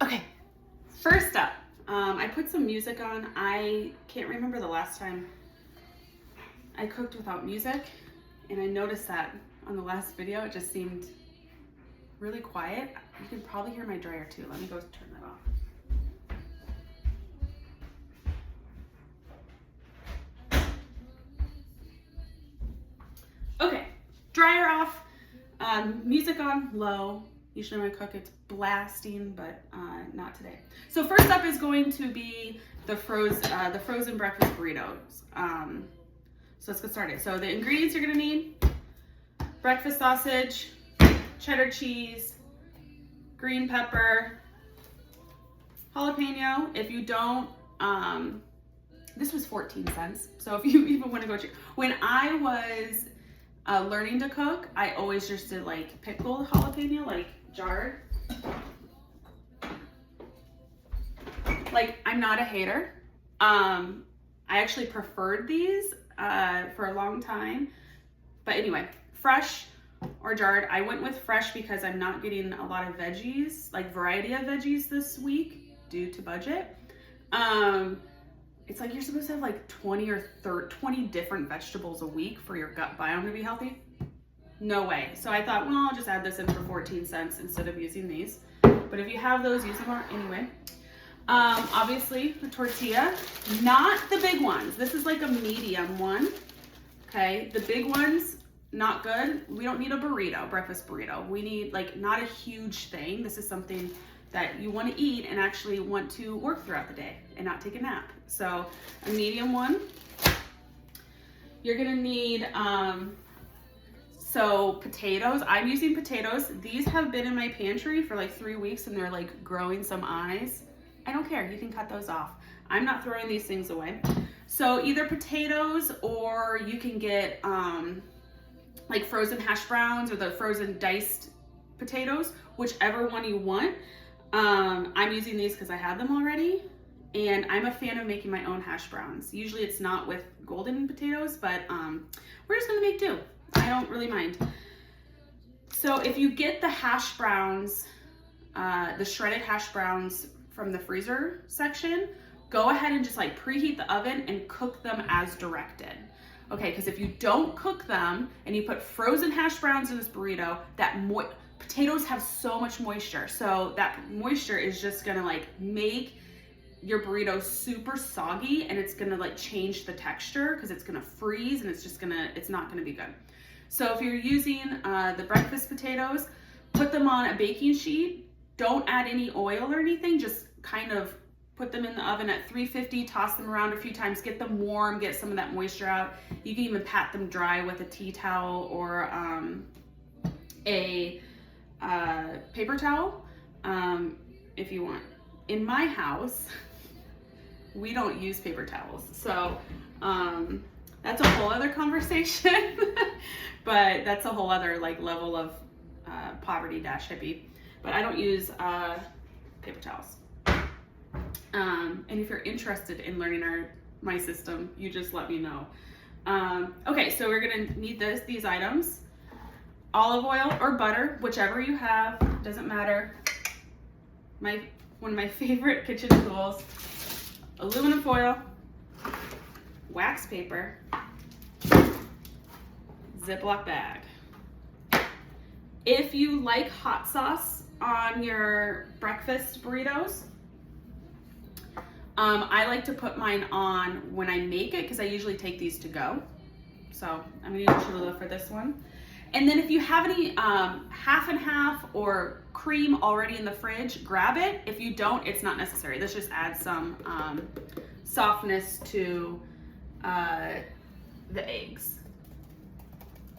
Okay, first up, I put some music on. I can't remember the last time I cooked without music, and I noticed that on the last video, it just seemed really quiet. You can probably hear my dryer too. Let me go turn that off. Okay, dryer off, music on low. Usually when I cook it's blasting, but not today. So first up is going to be the frozen breakfast burritos. So let's get started. So the ingredients you're gonna need: breakfast sausage, cheddar cheese, green pepper, jalapeno. If you don't, this was 14 cents. So if you even want to go cheap. When I was learning to cook, I always just did like pickled jalapeno, like jarred. Like, I'm not a hater. I actually preferred these for a long time. But anyway, fresh or jarred. I went with fresh because I'm not getting a lot of veggies, like variety of veggies this week due to budget. It's like you're supposed to have like 20 or 20 different vegetables a week for your gut biome to be healthy. No way. So I thought, well, I'll just add this in for 14 cents instead of using these. But if you have those, use them anyway. Obviously, the tortilla, not the big ones. This is like a medium one. Okay, the big ones, not good. We don't need a burrito, breakfast burrito. We need like not a huge thing. This is something that you want to eat and actually want to work throughout the day and not take a nap. So a medium one. You're gonna need so potatoes. I'm using potatoes. These have been in my pantry for like 3 weeks and they're like growing some eyes. I don't care, you can cut those off. I'm not throwing these things away. So either potatoes, or you can get like frozen hash browns or the frozen diced potatoes, whichever one you want. I'm using these because I have them already, and I'm a fan of making my own hash browns. Usually it's not with golden potatoes, but we're just gonna make do. I don't really mind. So if you get the hash browns, the shredded hash browns from the freezer section, go ahead and just like preheat the oven and cook them as directed. Okay, because if you don't cook them and you put frozen hash browns in this burrito, potatoes have so much moisture. So that moisture is just gonna like make your burrito super soggy, and it's gonna like change the texture because it's gonna freeze, and it's not gonna be good. So if you're using the breakfast potatoes, put them on a baking sheet. Don't add any oil or anything, just kind of put them in the oven at 350, toss them around a few times, get them warm, get some of that moisture out. You can even pat them dry with a tea towel or a paper towel if you want. In my house, we don't use paper towels. So that's a whole other conversation, but that's a whole other like level of poverty-hippie. But I don't use paper towels. And if you're interested in learning my system, you just let me know. Okay, so we're gonna need these items: olive oil or butter, whichever you have, doesn't matter. One of my favorite kitchen tools: aluminum foil, wax paper, Ziploc bag. If you like hot sauce on your breakfast burritos, I like to put mine on when I make it because I usually take these to go. So I'm gonna use Cholula for this one. And then if you have any half and half or cream already in the fridge, grab it. If you don't, it's not necessary. This just adds some softness to the eggs.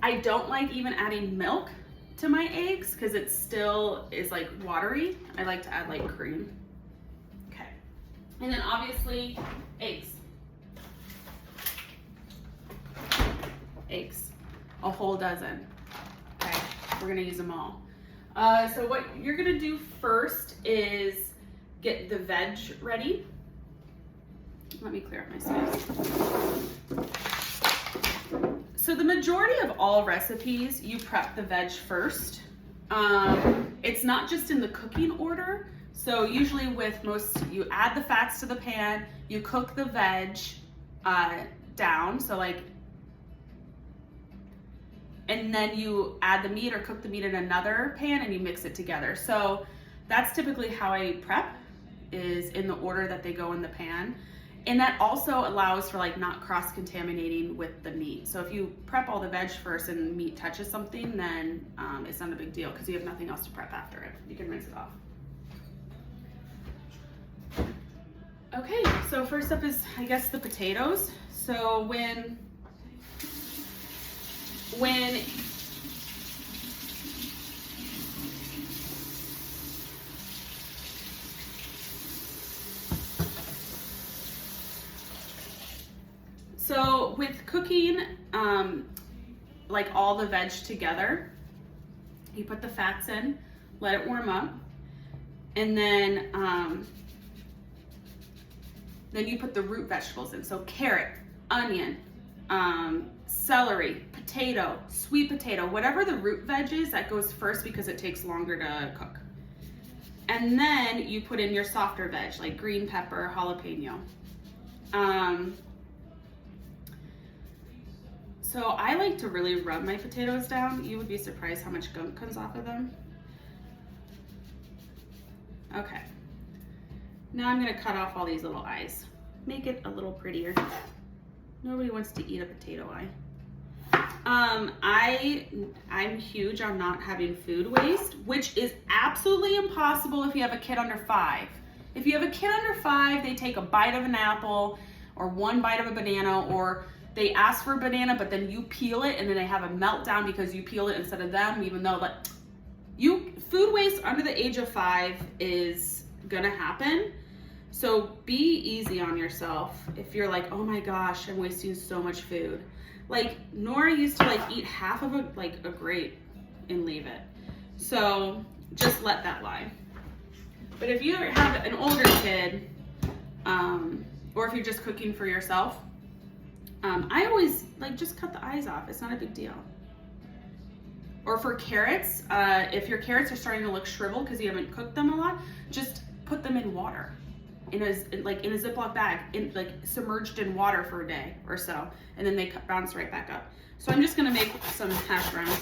I don't like even adding milk to my eggs because it still is like watery. I like to add like cream. Okay. And then obviously eggs. Eggs. A whole dozen. Okay. We're gonna use them all. So what you're gonna do first is get the veg ready. Let me clear up my space. So the majority of all recipes, you prep the veg first. It's not just in the cooking order. So usually with most, you add the fats to the pan, you cook the veg down, so like, and then you add the meat or cook the meat in another pan and you mix it together. So that's typically how I prep, is in the order that they go in the pan. And that also allows for like not cross-contaminating with the meat. So if you prep all the veg first and the meat touches something, then it's not a big deal because you have nothing else to prep after it. You can rinse it off. Okay, so first up is, I guess, the potatoes. So when So with cooking, like all the veg together, you put the fats in, let it warm up, and then you put the root vegetables in. So carrot, onion, celery, potato, sweet potato, whatever the root veg is, that goes first because it takes longer to cook. And then you put in your softer veg, like green pepper, jalapeno. So I like to really rub my potatoes down. You would be surprised how much gunk comes off of them. Okay. Now I'm gonna cut off all these little eyes. Make it a little prettier. Nobody wants to eat a potato eye. I'm huge on not having food waste, which is absolutely impossible if you have a kid under 5. If you have a kid under 5, they take a bite of an apple or one bite of a banana, or they ask for a banana, but then you peel it and then they have a meltdown because you peel it instead of them, even though like food waste under the age of 5 is gonna happen. So be easy on yourself if you're like, oh my gosh, I'm wasting so much food. Like Nora used to like eat half of a grape and leave it. So just let that lie. But if you have an older kid, or if you're just cooking for yourself, I always just cut the eyes off. It's not a big deal. Or for carrots, if your carrots are starting to look shriveled because you haven't cooked them a lot, just put them in water, in a Ziploc bag, submerged in water for a day or so, and then they bounce right back up. So I'm just gonna make some hash browns.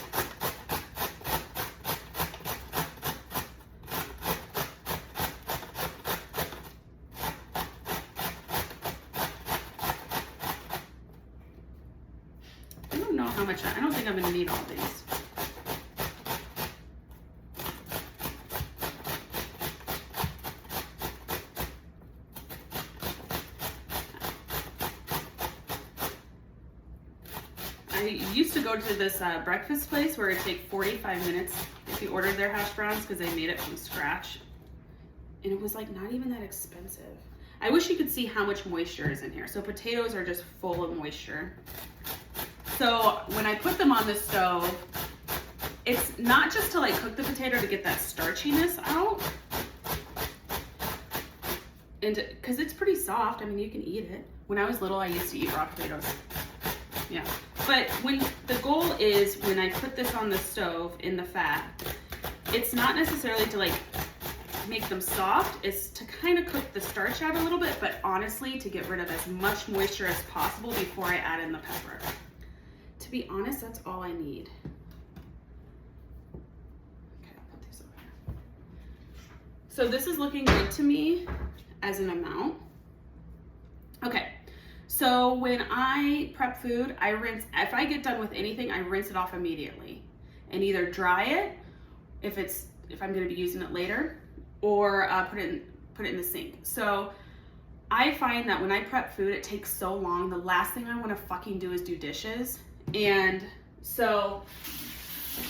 I don't think I'm gonna need all these. I used to go to this breakfast place where it'd take 45 minutes if you ordered their hash browns because they made it from scratch. And it was like not even that expensive. I wish you could see how much moisture is in here. So potatoes are just full of moisture. So when I put them on the stove, it's not just to cook the potato to get that starchiness out, and because it's pretty soft. I mean, you can eat it. When I was little, I used to eat raw potatoes. Yeah, but when the goal is when I put this on the stove in the fat, it's not necessarily to make them soft. It's to kind of cook the starch out a little bit, but honestly, to get rid of as much moisture as possible before I add in the pepper. To be honest, that's all I need. Okay, I'll put these over here. So this is looking good to me as an amount. Okay, so when I prep food, I rinse. If I get done with anything, I rinse it off immediately and either dry it if I'm going to be using it later, or put it in the sink. So I find that when I prep food, it takes so long. The last thing I want to fucking do is do dishes. And so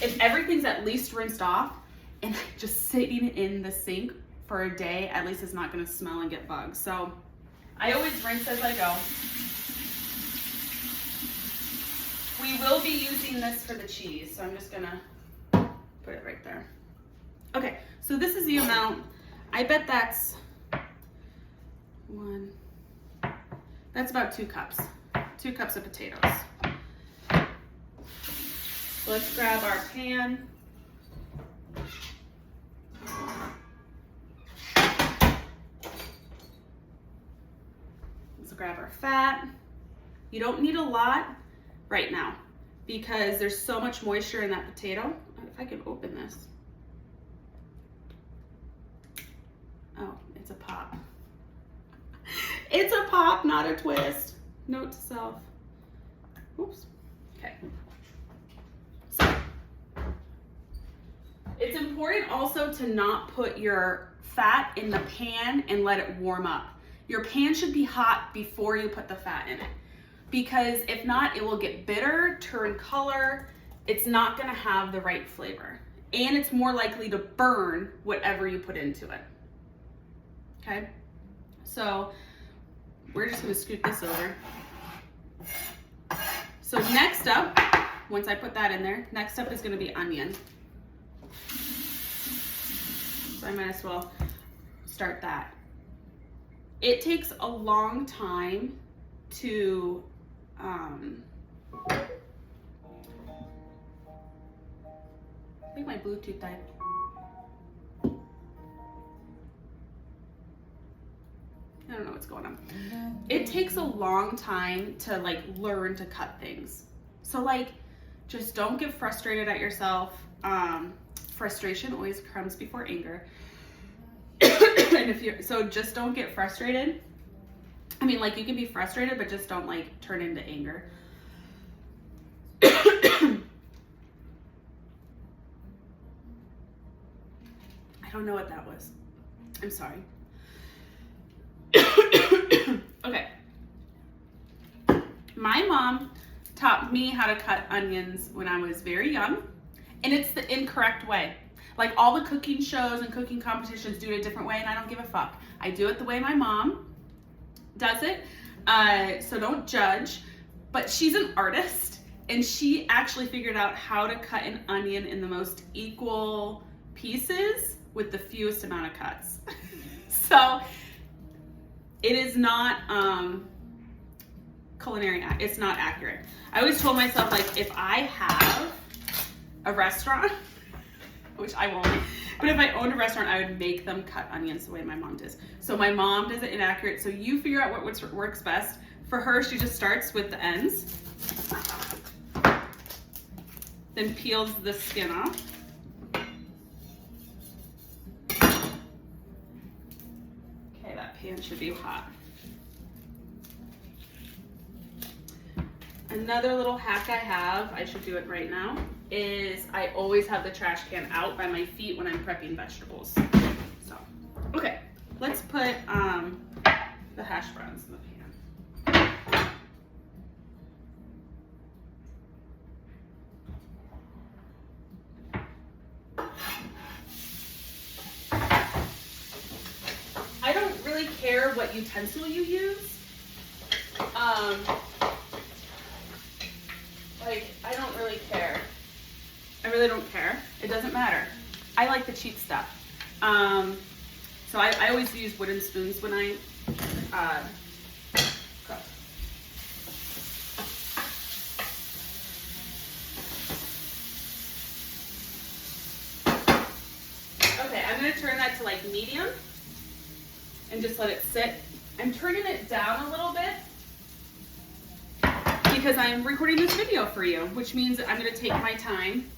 if everything's at least rinsed off and just sitting in the sink for a day, at least it's not going to smell and get bugs. So I always rinse as I go. We will be using this for the cheese, so I'm just going to put it right there. Okay, so this is the amount. I bet that's about 2 cups. 2 cups of potatoes. Let's grab our pan. Let's grab our fat. You don't need a lot right now because there's so much moisture in that potato. If I can open this. Oh, it's a pop. It's a pop, not a twist. Note to self. Oops. Okay. So, it's important also to not put your fat in the pan and let it warm up. Your pan should be hot before you put the fat in it, because if not, it will get bitter, turn color. It's not gonna have the right flavor, and it's more likely to burn whatever you put into it. Okay, so we're just gonna scoot this over. So next up, once I put that in there, next up is gonna be onion. So I might as well start that. It takes a long time to, I think my Bluetooth died. I don't know what's going on. It takes a long time to like learn to cut things. So like, just don't get frustrated at yourself. Frustration always comes before anger. And so just don't get frustrated. I mean, like, you can be frustrated, but just don't like turn into anger. I don't know what that was. I'm sorry. Okay. My mom taught me how to cut onions when I was very young, and it's the incorrect way. Like, all the cooking shows and cooking competitions do it a different way, and I don't give a fuck. I do it the way my mom does it, so don't judge. But she's an artist, and she actually figured out how to cut an onion in the most equal pieces with the fewest amount of cuts. So it is not culinary, it's not accurate. I always told myself, like, if I have a restaurant, which I won't, but if I owned a restaurant, I would make them cut onions the way my mom does. So my mom does it inaccurate, so you figure out what works best. For her, she just starts with the ends, then peels the skin off. Okay, that pan should be hot. Another little hack I have, I should do it right now, is I always have the trash can out by my feet when I'm prepping vegetables. So, okay, let's put the hash browns in the pan. I don't really care what utensil you use. Like, I don't really care. I really don't care. It doesn't matter. I like the cheap stuff. So I always use wooden spoons when I cook. Okay, I'm gonna turn that to like medium and just let it sit. I'm turning it down a little bit because I'm recording this video for you, which means I'm gonna take my time.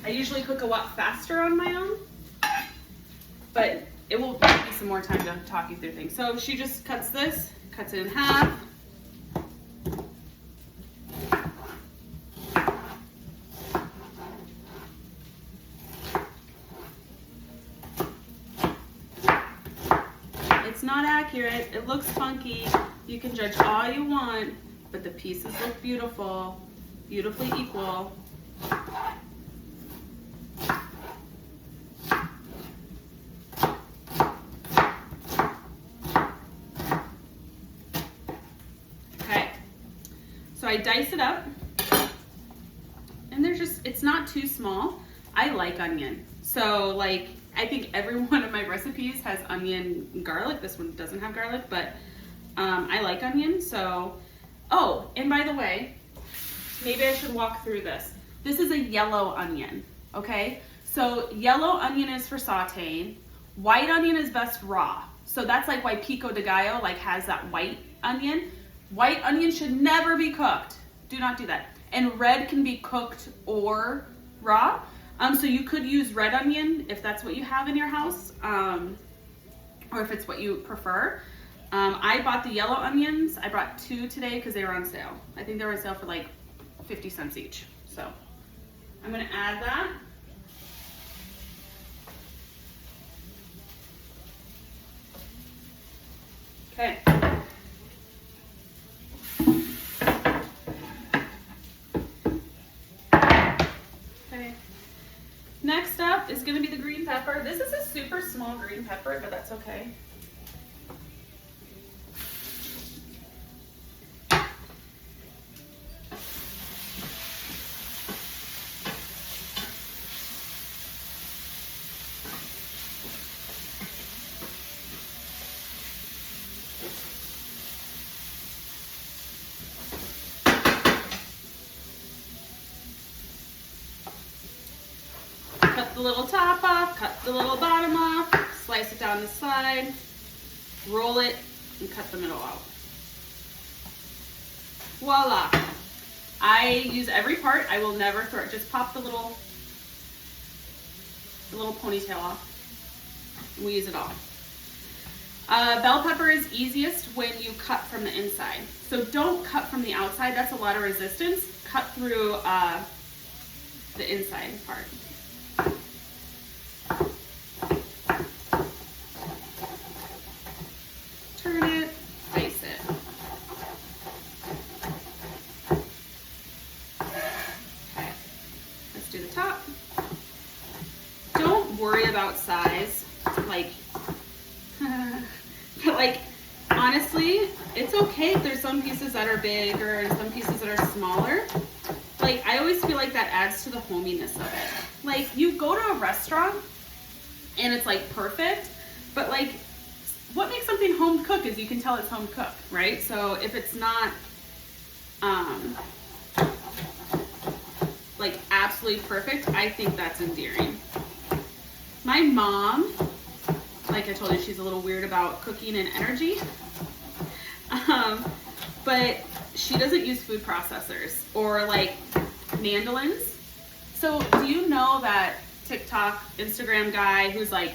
I usually cook a lot faster on my own, but it will take me some more time to talk you through things. So she just cuts this, cuts it in half. It's not accurate, it looks funky. You can judge all you want, but the pieces look beautiful, beautifully equal. Okay, so I dice it up, and it's not too small. I like onion, so like, I think every one of my recipes has onion and garlic. This one doesn't have garlic, but I like onion, so. Oh, and by the way, maybe I should walk through this. This is a yellow onion, okay? So yellow onion is for sauteing. White onion is best raw. So that's like why pico de gallo like has that white onion. White onion should never be cooked. Do not do that. And red can be cooked or raw. So you could use red onion if that's what you have in your house, or if it's what you prefer. I bought the yellow onions. I brought 2 today because they were on sale. I think they were on sale for like 50 cents each. So I'm gonna add that. Okay. Okay. Next up is gonna be the green pepper. This is a super small green pepper, but that's okay. Cut the little top off, cut the little bottom off, slice it down the side, roll it, and cut the middle out. Voila. I use every part. I will never throw it. Just pop the little ponytail off. We use it all. Bell pepper is easiest when you cut from the inside. So don't cut from the outside. That's a lot of resistance. Cut through the inside part. Turn it, dice it. Okay, let's do the top. Don't worry about size, like, but like, honestly, it's okay if there's some pieces that are bigger and some pieces that are smaller. Like, I always feel like that adds to the hominess of it. Like, you go to a restaurant and it's like perfect, but like, what makes something home cooked is you can tell it's home cooked, right? So if it's not like absolutely perfect, I think that's endearing. My mom, like I told you, she's a little weird about cooking and energy, but she doesn't use food processors or like mandolins. So do you know that TikTok, Instagram guy who's like,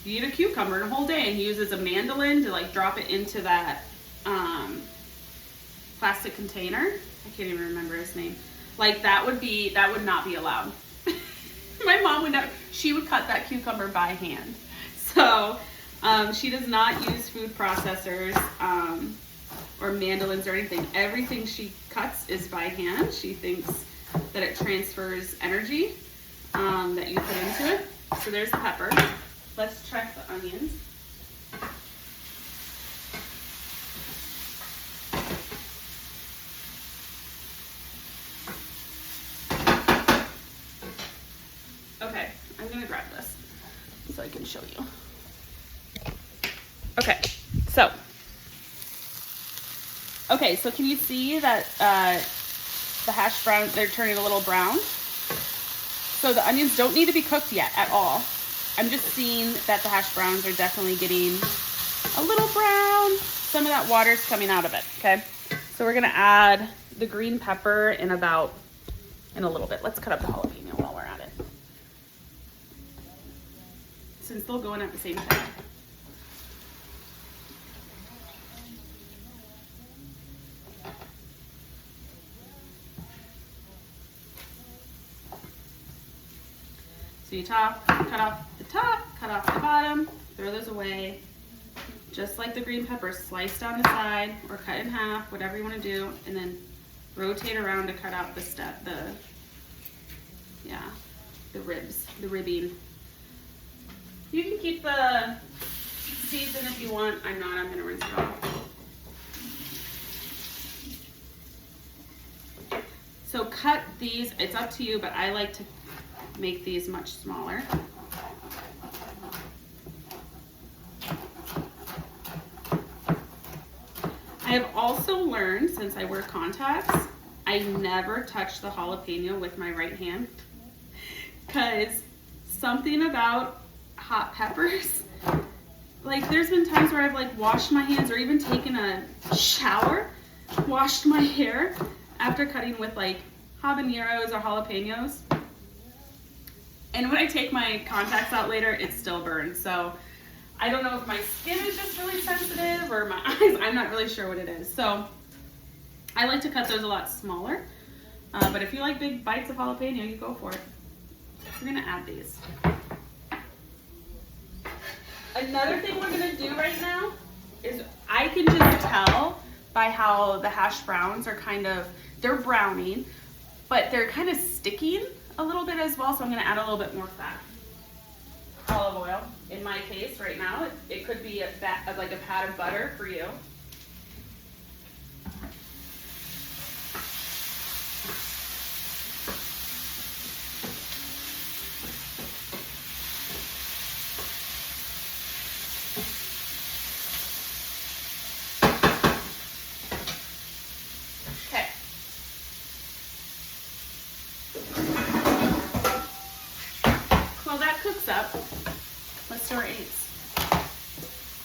you eat a cucumber in a whole day, and he uses a mandolin to like drop it into that plastic container? I can't even remember his name. Like that would not be allowed. My mom would never, she would cut that cucumber by hand. So she does not use food processors or mandolins or anything. Everything she cuts is by hand. She thinks that it transfers energy that you put into it. So there's the pepper. Let's check the onions. Okay, I'm gonna grab this so I can show you. Okay, so can you see that the hash brown, they're turning a little brown? So the onions don't need to be cooked yet at all. I'm just seeing that the hash browns are definitely getting a little brown. Some of that water's coming out of it, okay? So we're gonna add the green pepper in a little bit. Let's cut up the jalapeno while we're at it, since they'll go in at the same time. So you cut off the top, cut off the bottom, throw those away. Just like the green pepper, slice down the side or cut in half, whatever you want to do, and then rotate around to cut out the ribs, the ribbing. You can keep the seeds in if you want. I'm gonna rinse it off. So cut these, it's up to you, but I like to make these much smaller. I have also learned, since I wear contacts, I never touch the jalapeno with my right hand, because something about hot peppers like there's been times where I've like washed my hands or even taken a shower, washed my hair after cutting with like habaneros or jalapenos. And when I take my contacts out later, it still burns. So I don't know if my skin is just really sensitive or my eyes, I'm not really sure what it is. So I like to cut those a lot smaller. But if you like big bites of jalapeno, you go for it. We're gonna add these. Another thing we're gonna do right now is I can just tell by how the hash browns are they're browning, but they're kind of sticking a little bit as well. So I'm gonna add a little bit more fat. Olive oil, in my case right now, it could be like a pat of butter for you. Cooks up, let's do our eggs.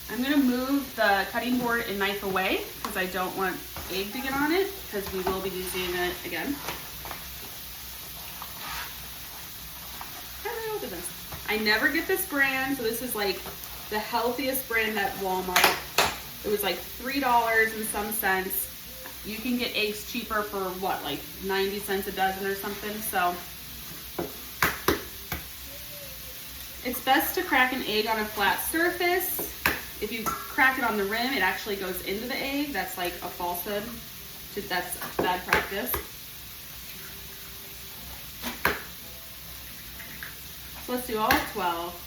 I'm gonna move the cutting board and knife away because I don't want egg to get on it because we will be using it again. Look at this. I never get this brand, so this is like the healthiest brand at Walmart. It was like $3 and some cents. You can get eggs cheaper for what, like 90 cents a dozen or something, so. It's best to crack an egg on a flat surface. If you crack it on the rim, it actually goes into the egg. That's like a falsehood. That's bad practice. So let's do all 12.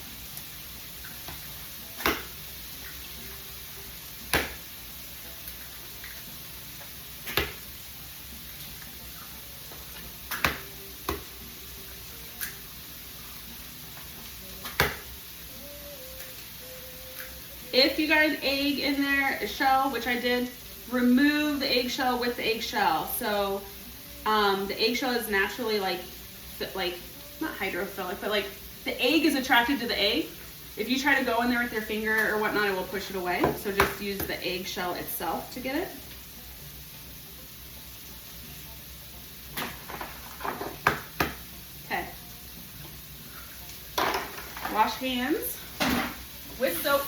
If you got an egg in there, a shell, which I did, remove the eggshell with the eggshell. So the eggshell is naturally like not hydrophilic, but like the egg is attracted to the egg. If you try to go in there with your finger or whatnot, it will push it away. So just use the eggshell itself to get it. Okay. Wash hands with soap.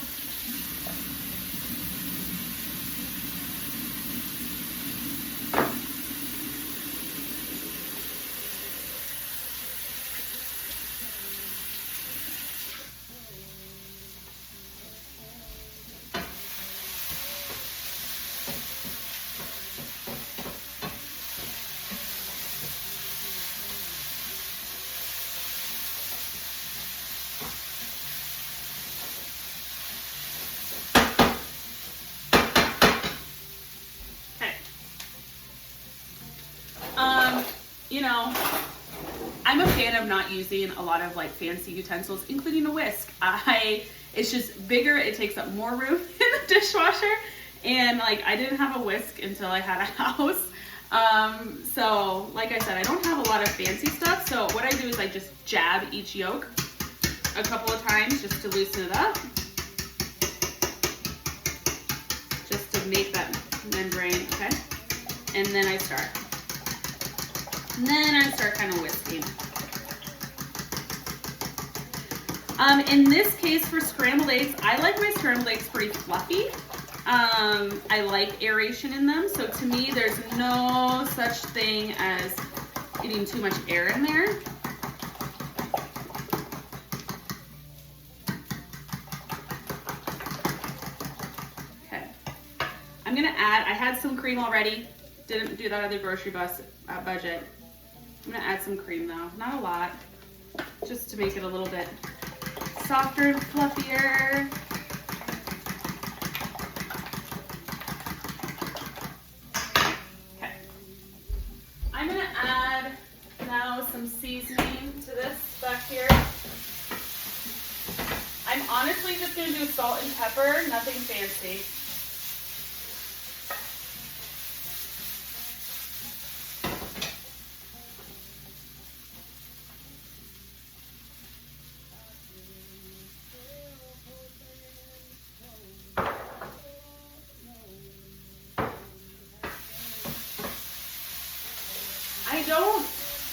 You know, I'm a fan of not using a lot of like fancy utensils, including a whisk. It's just bigger, it takes up more room in the dishwasher, and like I didn't have a whisk until I had a house. So like I said, I don't have a lot of fancy stuff, so what I do is I just jab each yolk a couple of times just to loosen it up, just to make that membrane, okay? And then I start. And then I start kind of whisking. In this case for scrambled eggs, I like my scrambled eggs pretty fluffy. I like aeration in them, so to me there's no such thing as getting too much air in there. Okay, I'm gonna add, I had some cream already, didn't do that other grocery budget. I'm gonna add some cream though, not a lot, just to make it a little bit softer and fluffier. Okay, I'm gonna add now some seasoning to this back here. I'm honestly just gonna do salt and pepper, nothing fancy. don't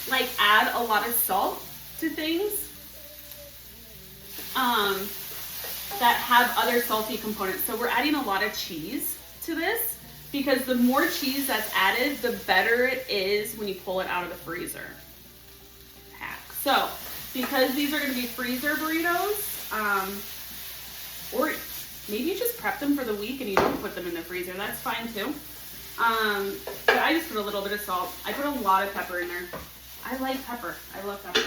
like add a lot of salt to things that have other salty components. So we're adding a lot of cheese to this because the more cheese that's added, the better it is when you pull it out of the freezer. So because these are going to be freezer burritos, or maybe you just prep them for the week and you don't put them in the freezer. That's fine too. But I just put a little bit of salt. I put a lot of pepper in there. I like pepper. I love pepper.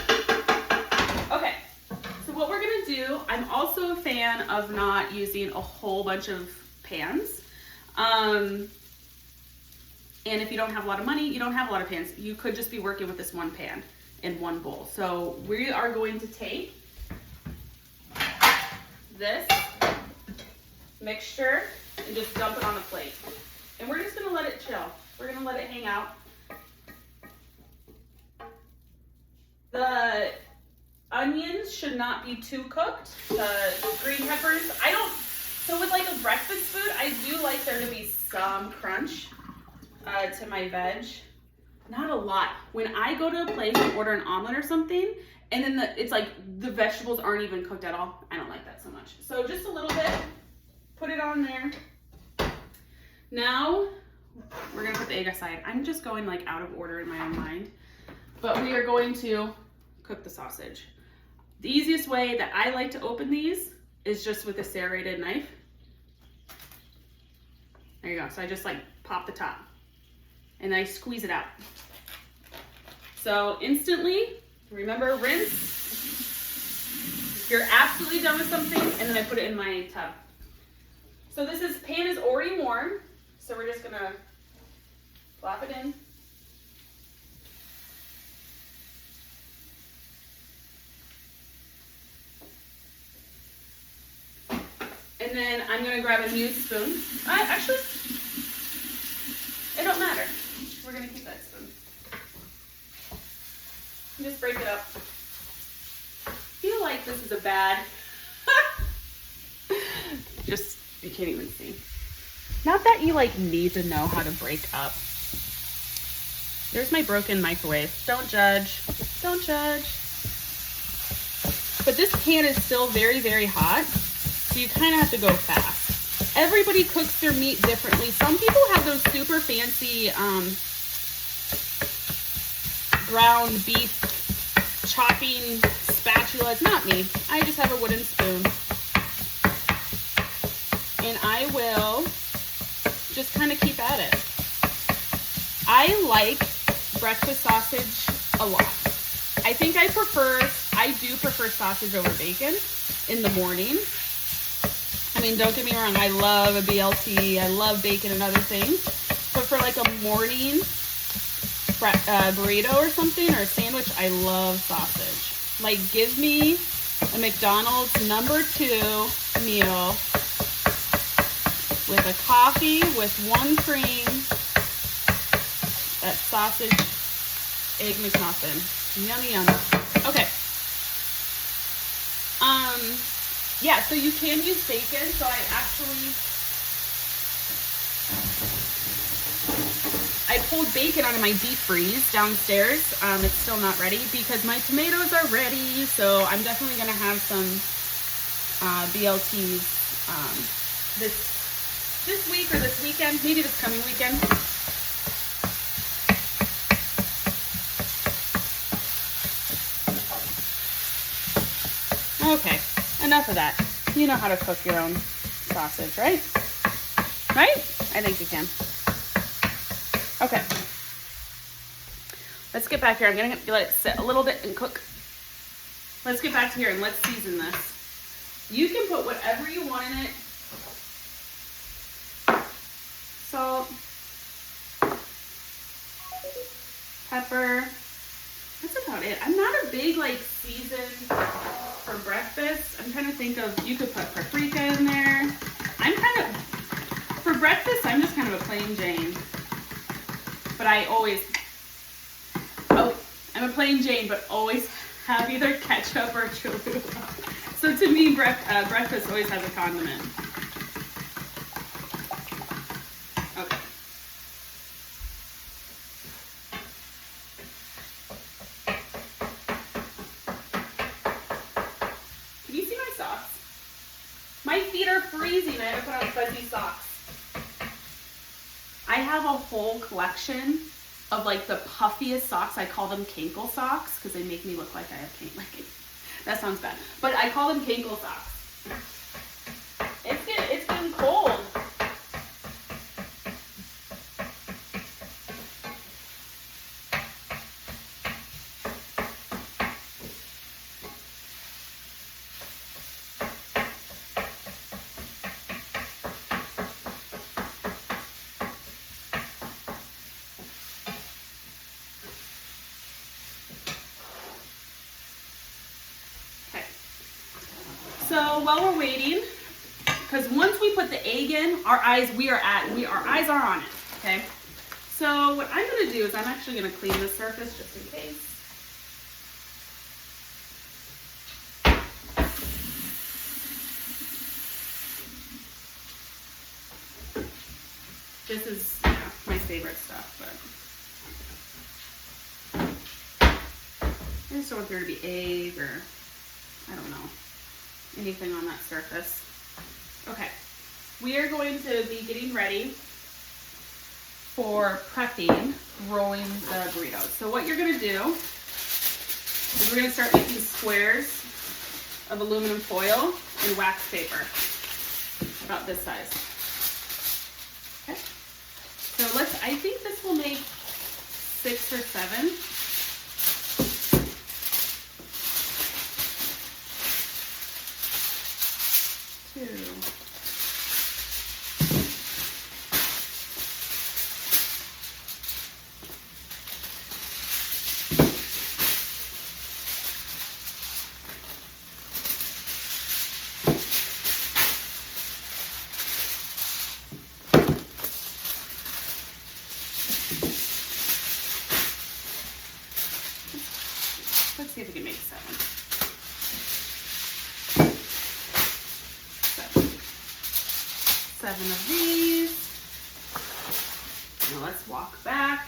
Okay, so what we're gonna do, I'm also a fan of not using a whole bunch of pans. And if you don't have a lot of money, you don't have a lot of pans. You could just be working with this one pan in one bowl. So we are going to take this mixture and just dump it on a plate. And we're just gonna let it chill. We're gonna let it hang out. The onions should not be too cooked. The green peppers, so with like a breakfast food, I do like there to be some crunch to my veg. Not a lot. When I go to a place and order an omelet or something, and then it's like the vegetables aren't even cooked at all, I don't like that so much. So just a little bit, put it on there. Now, we're gonna put the egg aside. I'm just going like out of order in my own mind. But we are going to cook the sausage. The easiest way that I like to open these is just with a serrated knife. There you go. So I just like pop the top and I squeeze it out. So instantly, remember, rinse. You're absolutely done with something, and then I put it in my tub. So pan is already warm. So we're just gonna plop it in. And then I'm gonna grab a new spoon. Actually, it don't matter. We're gonna keep that spoon. Just break it up. I feel like this is a bad, you can't even see. Not that you like need to know how to break up. There's my broken microwave. Don't judge. Don't judge. But this pan is still very, very hot, so you kind of have to go fast. Everybody cooks their meat differently. Some people have those super fancy ground beef chopping spatulas. Not me. I just have a wooden spoon. And I will just kind of keep at it. I like breakfast sausage a lot. I think I do prefer sausage over bacon in the morning. I mean, don't get me wrong, I love a BLT, I love bacon and other things. But for like a morning burrito or something, or a sandwich, I love sausage. Like, give me a McDonald's #2 meal with a coffee, with one cream, that sausage egg McMuffin. Yummy, yummy. Okay. Yeah, so you can use bacon. So I pulled bacon out of my deep freeze downstairs. It's still not ready because my tomatoes are ready. So I'm definitely gonna have some BLTs this week or this weekend, maybe this coming weekend. Okay, enough of that. You know how to cook your own sausage, right? Right? I think you can. Okay. Let's get back here. I'm gonna let it sit a little bit and cook. Let's get back to here and let's season this. You can put whatever you want in it. Salt, pepper. That's about it. I'm not a big like season for breakfast. I'm trying to think of, you could put paprika in there. For breakfast, I'm just kind of a plain Jane. But I'm a plain Jane, but always have either ketchup or Cholula. So to me, breakfast always has a condiment. Okay. My feet are freezing. I have to put on fuzzy socks. I have a whole collection of like the puffiest socks. I call them cankle socks because they make me look like I have cankle. That sounds bad. But I call them cankle socks. It's getting cold. So while we're waiting, because once we put the egg in, our eyes are on it, okay? So what I'm gonna do is I'm actually gonna clean the surface just in case. This is, you know, my favorite stuff, but I just don't want there to be egg or, I don't know, anything on that surface. Okay, we are going to be getting ready for prepping, rolling the burritos. So what you're gonna do is we're gonna start making squares of aluminum foil and wax paper, about this size. Okay, so I think this will make 6 or 7. Let's see if we can make 7. 7 of these. Now let's walk back,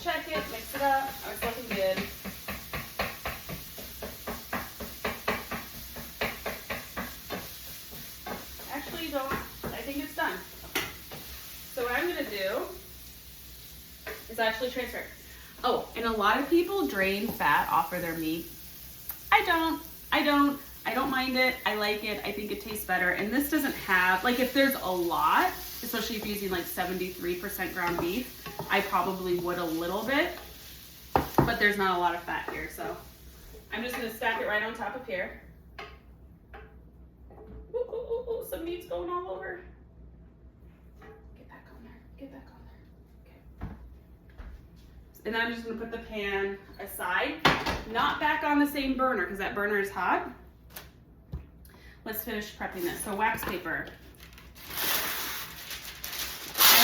check it, mix it up. Oh, it's looking good. Actually, I think it's done. So what I'm gonna do is actually transfer it. Oh, and a lot of people drain fat off of their meat. I don't mind it. I like it. I think it tastes better. And this doesn't have, like if there's a lot, especially if you're using like 73% ground beef, I probably would a little bit, but there's not a lot of fat here. So I'm just gonna stack it right on top of here. Ooh, ooh, ooh, ooh, some meat's going all over. Get back on there, get back on there. Okay. And then I'm just gonna put the pan aside, not back on the same burner because that burner is hot. Let's finish prepping this. So wax paper.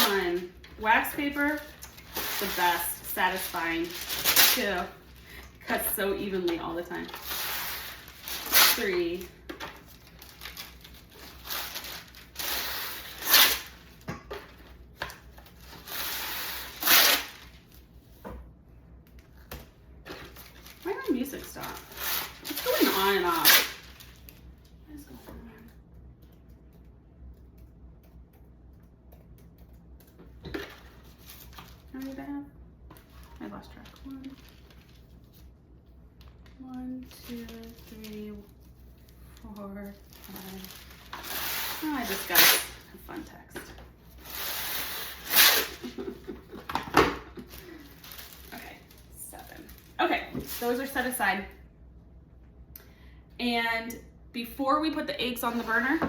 One. Wax paper, the best, satisfying. 2. Cuts so evenly all the time. 3. Why did my music stop? What's going on and off? How many did I have? I lost track. 1, 2, 3, 4, 5. Oh, I just got a fun text. Okay, 7. Okay, those are set aside. And before we put the eggs on the burner,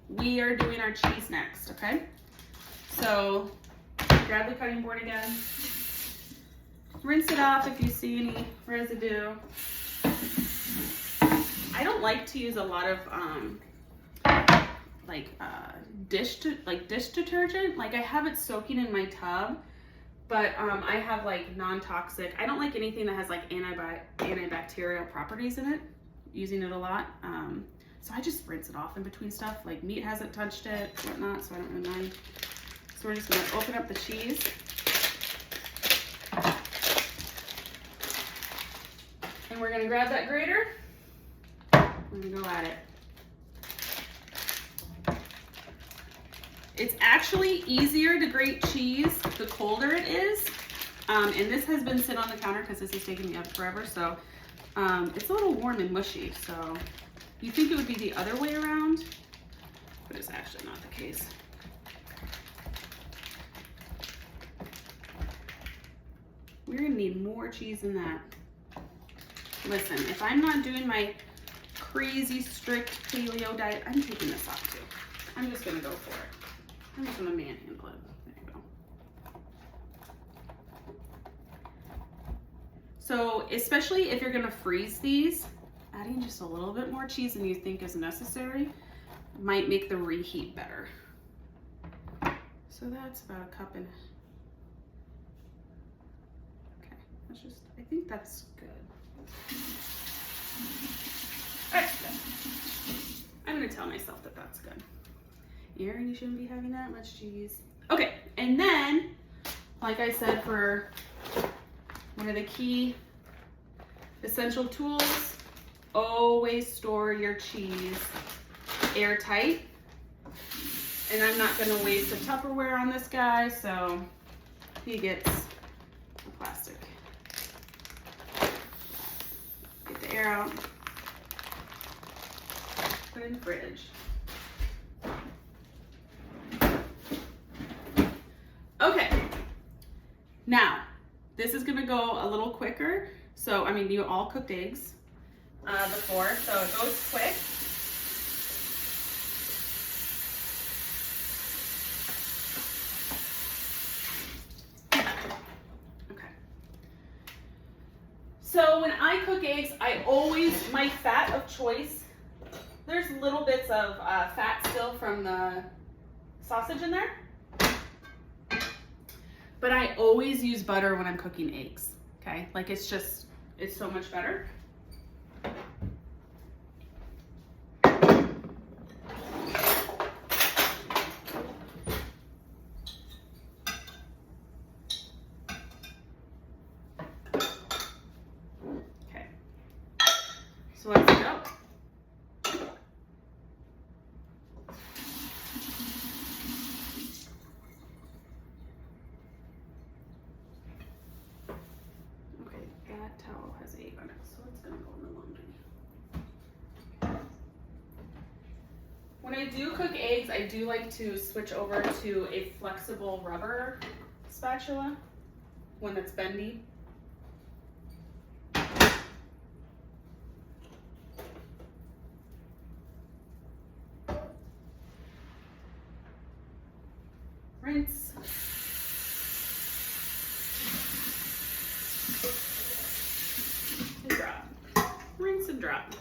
we are doing our cheese next, okay? So grab the cutting board again. Rinse it off if you see any residue. I don't like to use a lot of dish detergent. Like I have it soaking in my tub, but I have like non-toxic. I don't like anything that has like antibacterial properties in it. Using it a lot. So I just rinse it off in between stuff. Like meat hasn't touched it, whatnot, so I don't really mind. So we're just gonna open up the cheese. And we're gonna grab that grater. We're gonna go at it. It's actually easier to grate cheese the colder it is. And this has been sitting on the counter because this is taking me up forever. So it's a little warm and mushy. So you think it would be the other way around, but it's actually not the case. We're gonna need more cheese than that. Listen, if I'm not doing my crazy strict paleo diet, I'm taking this off too. I'm just gonna go for it. I'm just gonna manhandle it. There you go. So, especially if you're gonna freeze these, adding just a little bit more cheese than you think is necessary might make the reheat better. So that's about a cup and that's just, I think that's good. That's good. I'm gonna tell myself that that's good. Erin, you shouldn't be having that much cheese. Okay, and then, like I said, for one of the key essential tools, always store your cheese airtight. And I'm not gonna waste a Tupperware on this guy, so he gets a plastic. Get the air out, put it in the fridge. Okay, now this is gonna go a little quicker. So, I mean, you all cooked eggs before, so it goes quick. So when I cook eggs, I always, my fat of choice, there's little bits of fat still from the sausage in there, but I always use butter when I'm cooking eggs, okay? Like it's just, it's so much better. So let's go. Okay, that towel has egg on it, so it's gonna go in the laundry. When I do cook eggs, I do like to switch over to a flexible rubber spatula, one that's bendy. Rinse. And drop. Rinse and drop.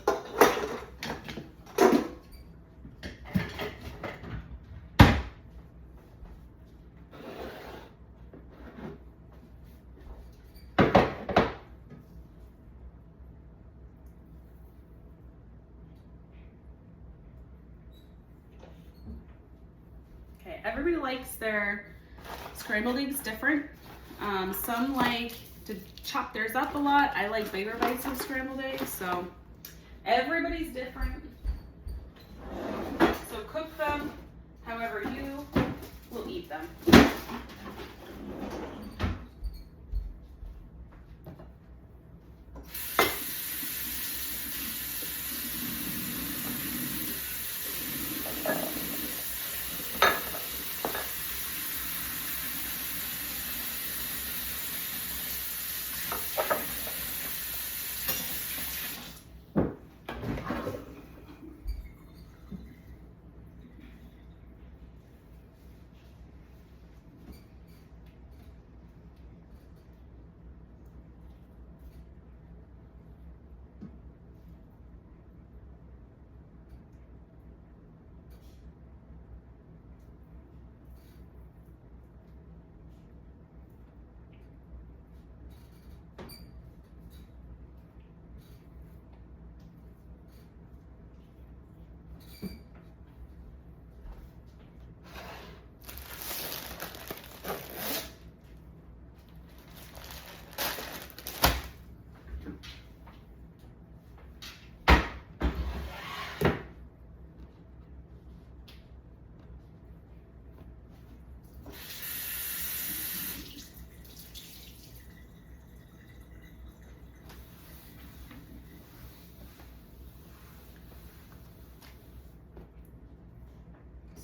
Okay, everybody likes their scrambled eggs different. Some like to chop theirs up a lot. I like bigger bites of scrambled eggs, so everybody's different. So cook them however you will eat them.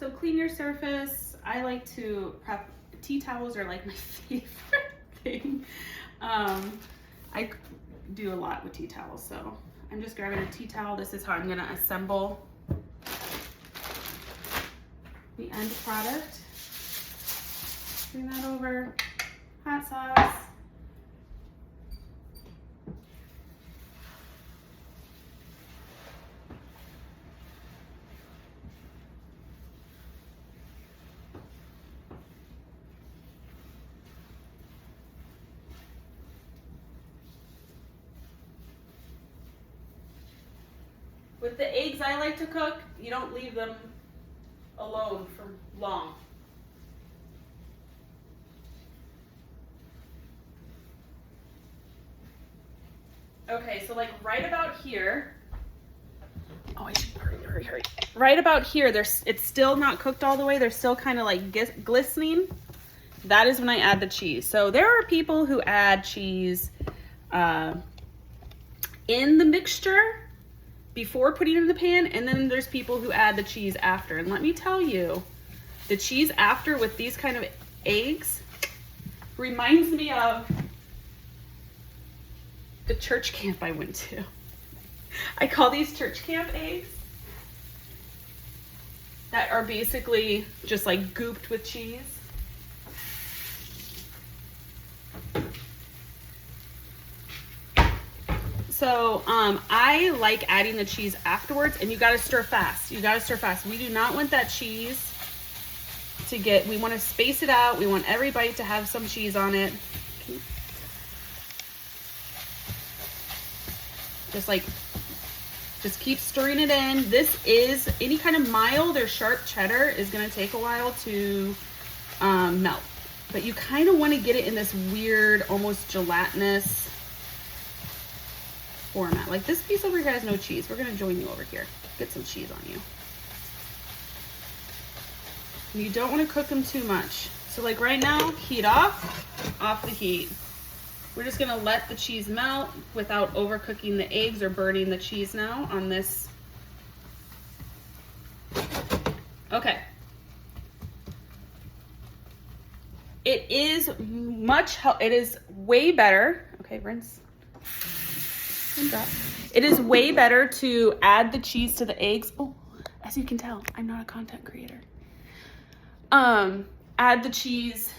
So clean your surface. I like to prep, tea towels are like my favorite thing. I do a lot with tea towels, so I'm just grabbing a tea towel. This is how I'm gonna assemble the end product. Bring that over, hot sauce. With the eggs I like to cook, you don't leave them alone for long. Okay, so like right about here, oh, I should hurry. Right about here, it's still not cooked all the way. They're still kind of like glistening. That is when I add the cheese. So there are people who add cheese in the mixture before putting it in the pan, and then there's people who add the cheese after. And let me tell you, the cheese after with these kind of eggs reminds me of the church camp I went to. I call these church camp eggs that are basically just like gooped with cheese. So I like adding the cheese afterwards, and you gotta stir fast. You gotta stir fast. We do not want that cheese to get, we wanna space it out. We want every bite to have some cheese on it. Okay. Just keep stirring it in. This is, any kind of mild or sharp cheddar is gonna take a while to melt. But you kind of wanna get it in this weird, almost gelatinous format. Like this piece over here has no cheese. We're gonna join you over here. Get some cheese on you. And you don't wanna cook them too much. So like right now, heat off the heat. We're just gonna let the cheese melt without overcooking the eggs or burning the cheese now on this. Okay. It is way better. Okay, rinse. And drop. It is way better to add the cheese to the eggs. Oh, as you can tell, I'm not a content creator. Add the cheese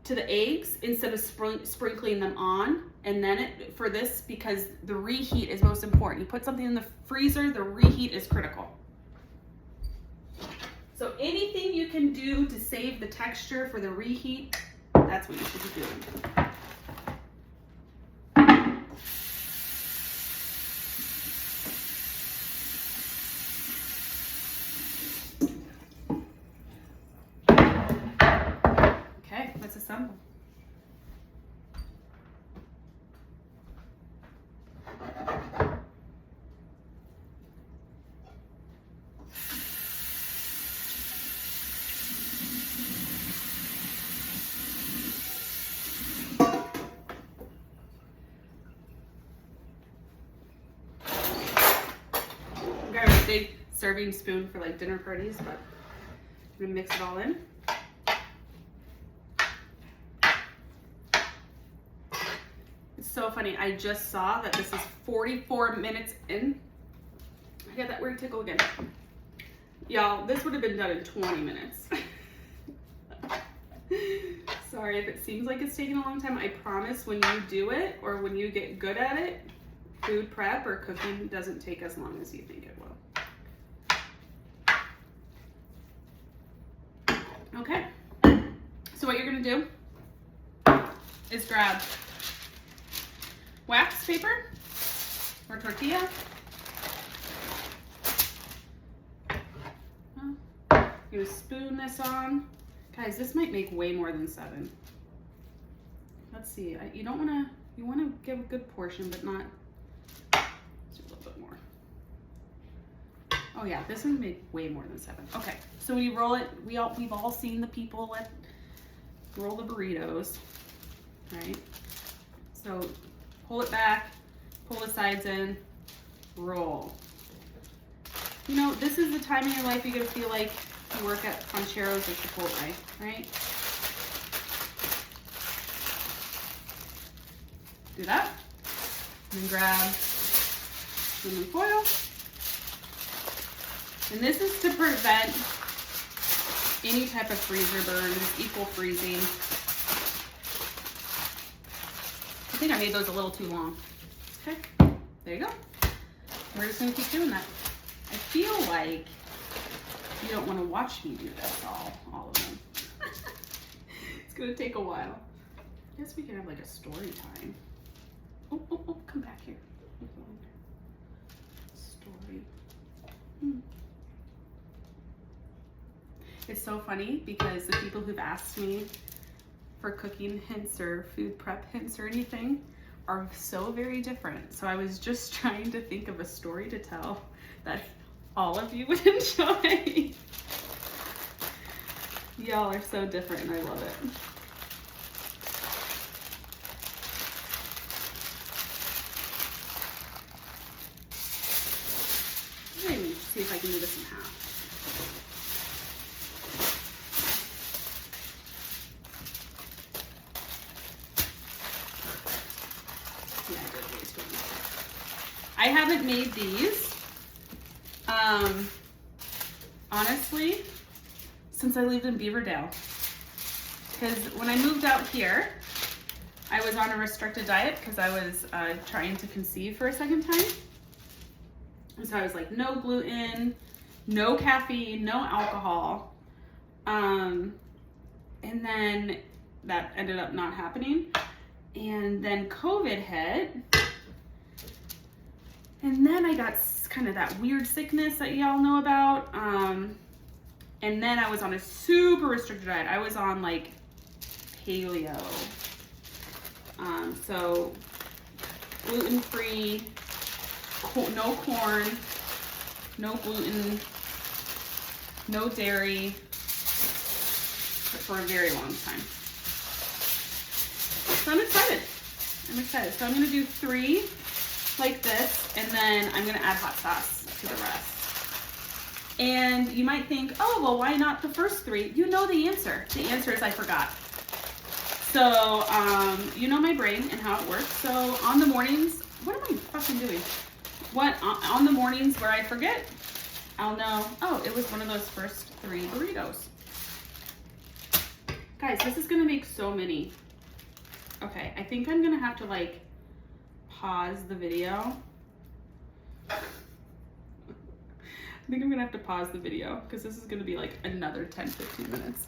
to the eggs instead of sprinkling them on. And then for this, because the reheat is most important. You put something in the freezer, the reheat is critical. So anything you can do to save the texture for the reheat, that's what you should be doing. Okay, let's assemble. Big serving spoon for like dinner parties, but I'm gonna mix it all in. It's so funny. I just saw that this is 44 minutes in. I got that weird tickle again. Y'all, this would have been done in 20 minutes. Sorry if it seems like it's taking a long time. I promise when you do it or when you get good at it, food prep or cooking doesn't take as long as you think it will. Okay, so what you're gonna do is grab wax paper or tortilla. You're gonna spoon this on. Guys, this might make way more than 7. Let's see, you wanna give a good portion, but not, let's do a little bit more. Oh yeah, this one made way more than 7. Okay, so when you roll it, we've all seen the people that roll the burritos, right? So pull it back, pull the sides in, roll. You know, this is the time in your life you're gonna feel like You work at Pancheros or Chipotle, right? Do that. And then grab aluminum foil. And this is to prevent any type of freezer burns, equal freezing. I think I made those a little too long. Okay, there you go. We're just gonna keep doing that. I feel like you don't want to watch me do this all of them. It's gonna take a while. I guess we can have like a story time. Oh, come back here. Story. It's so funny because the people who've asked me for cooking hints or food prep hints or anything are so very different. So I was just trying to think of a story to tell that all of you would enjoy. Y'all are so different and I love it. Maybe see if I can do this in half. Yeah, I did waste one. I haven't made these, honestly, since I lived in Beaverdale. Because when I moved out here, I was on a restricted diet because I was trying to conceive for a second time. And so I was like, no gluten, no caffeine, no alcohol. And then that ended up not happening. And then COVID hit. And then I got kind of that weird sickness that y'all know about. And then I was on a super restricted diet. I was on like paleo. So gluten-free, no corn, no gluten, no dairy for a very long time. So I'm excited. So I'm gonna do 3 like this, and then I'm gonna add hot sauce to the rest. And you might think, oh, well, why not the first 3? You know the answer. The answer is I forgot. So, you know my brain and how it works. So on the mornings, what am I fucking doing? On the mornings where I forget, I'll know, oh, it was one of those first 3 burritos. Guys, this is gonna make so many. Okay, I think I'm gonna have to like pause the video. I think I'm gonna have to pause the video because this is gonna be like another 10-15 minutes.